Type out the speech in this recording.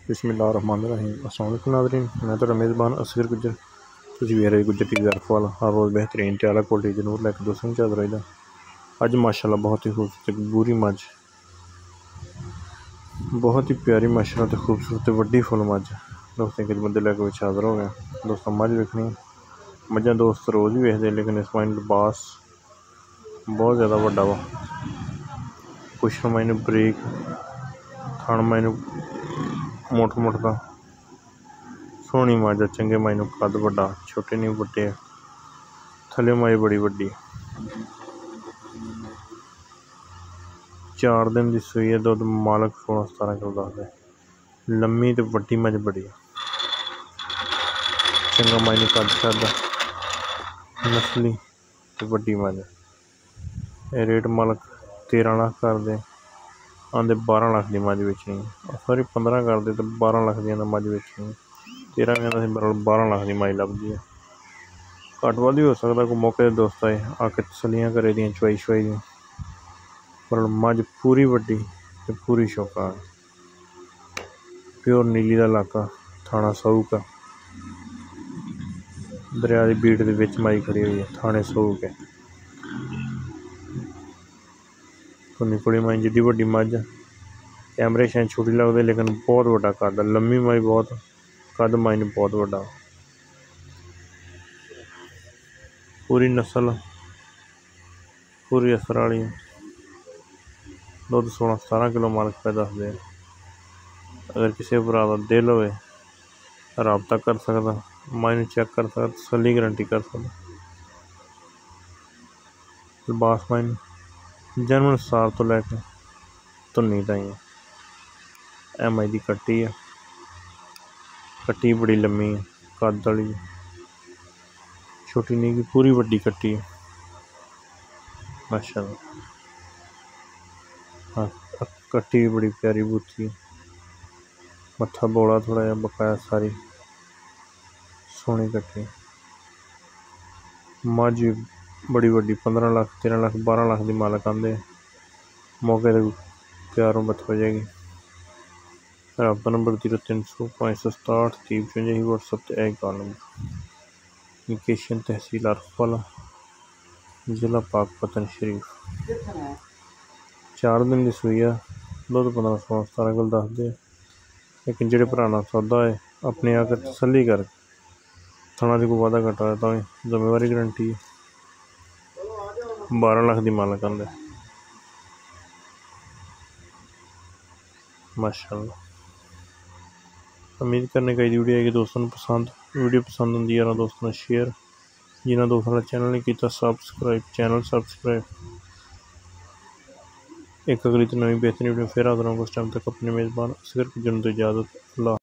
बिस्मिल्लाहिर्रहमानिर्रहीम। अस्सलाम वालेकुम नाज़रीन, मैं तो मेज़बान असगर गुजर तुसीं वेख रहे गुजर टीवी वाल हर रोज़ बेहतरीन ते आला क्वालिटी दी नूर लैके दोस्तों चादर रही अज माशाल्लाह बहुत ही खूबसूरत बूरी मझ, बहुत ही प्यारी माशाल्लाह ते खूबसूरत वड्डी फुल मझ दोस्तों किस बंदे लैके हाज़र हो गया। दोस्तों मझ वेखनी मझां दोस्त रोज़ ही वेखते, लेकिन इस माइन लिबास बहुत ज़्यादा वड्डा वा, कुछ माइन बरीक थण माइन मुठ का सोहनी मझ, चंगे मायनों कद वड्डा, छोटे नहीं वड्डे थले मझ बड़ी वड्डी, 4 दिन की सूई है। दुध मालक 16-17 किलो दसदे, लम्मी ते वड्डी मझ बड़ी चंगा मायने कद शद नस्ली ते वड्डी मझ। रेट मालक 13 लाख कर दे, आंदे 12 लाख की मझ बेचनी, सॉरी 15 कर दे तो 12 लाख की मझ बेचनी, 13 कहना 12 लाख की मझ लभदी है। घट वध भी हो सकता, कोई मौके दोस्त आए आके तसलियां करे दियां चवाई शवाई दी, पर मझ पूरी वड्डी ते पूरी शौका, प्योर नीली का इलाका, थाना सऊक है, दरिया की बीट के विच मझ खड़ी हुई है, थाने सऊक है। कुड़ी मझ जिड्डी वड्डी मझ कैमरे शायद छोटी लगती, लेकिन बहुत वड्डा कद, लम्मी मझ बहुत, कद मझ बहुत वड्डा, पूरी नस्ल पूरी असर वाली, दुध 16-17 किलो मालक पे दसदे। अगर किसी भरा का दिल होवे राबता कर सकता, माइनू चेक कर सकता, तसली गारंटी कर सकता। लिबास माइन जन्म सार तो लैके धुन्नी ताई एम आई दी कट्टी है, कट्टी बड़ी लम्मी है, कद वाली छोटी नहीं की पूरी वड्डी कट्टी है माशाल्लाह। हाँ, कट्टी भी बड़ी प्यारी बूथी, मत्था बोला थोड़ा जा बकाया, सारी सोहनी कट्टी मझ भी बड़ी वड्डी, 15 लाख 13 लाख 12 लाख की मालक आंदे, मौके पर प्यारों बत हो जाएगी। रबता नंबर 0300 567 3055 व्हाट्सएप ते एक कॉल नंबर। लोकेशन तहसील अरफवाला, जिला पाकपतन शरीफ। 4 दिन की सूई है, दुध 15-16-17 किलो दसदे, लेकिन जेडे भरा नाल सौदा है अपने आकर तसली कर, थणा च कोई वाधा घटा होया तां जिम्मेवारी गारंटी है। 12 लाख की मालक आंदे माशाल्लाह। उम्मीद करने का वीडियो है कि दोस्तों को पसंद, वीडियो पसंद आती है दोस्तों ने शेयर, जिन्होंने दोस्तों ने चैनल नहीं किया सब्सक्राइब, चैनल सब्सक्राइब। एक अगली तो नवी बेहतरीन वीडियो फिर हाजिर होंगे, उस टाइम तक अपने मेज़बान असगर की इजाज़त। अल्लाह।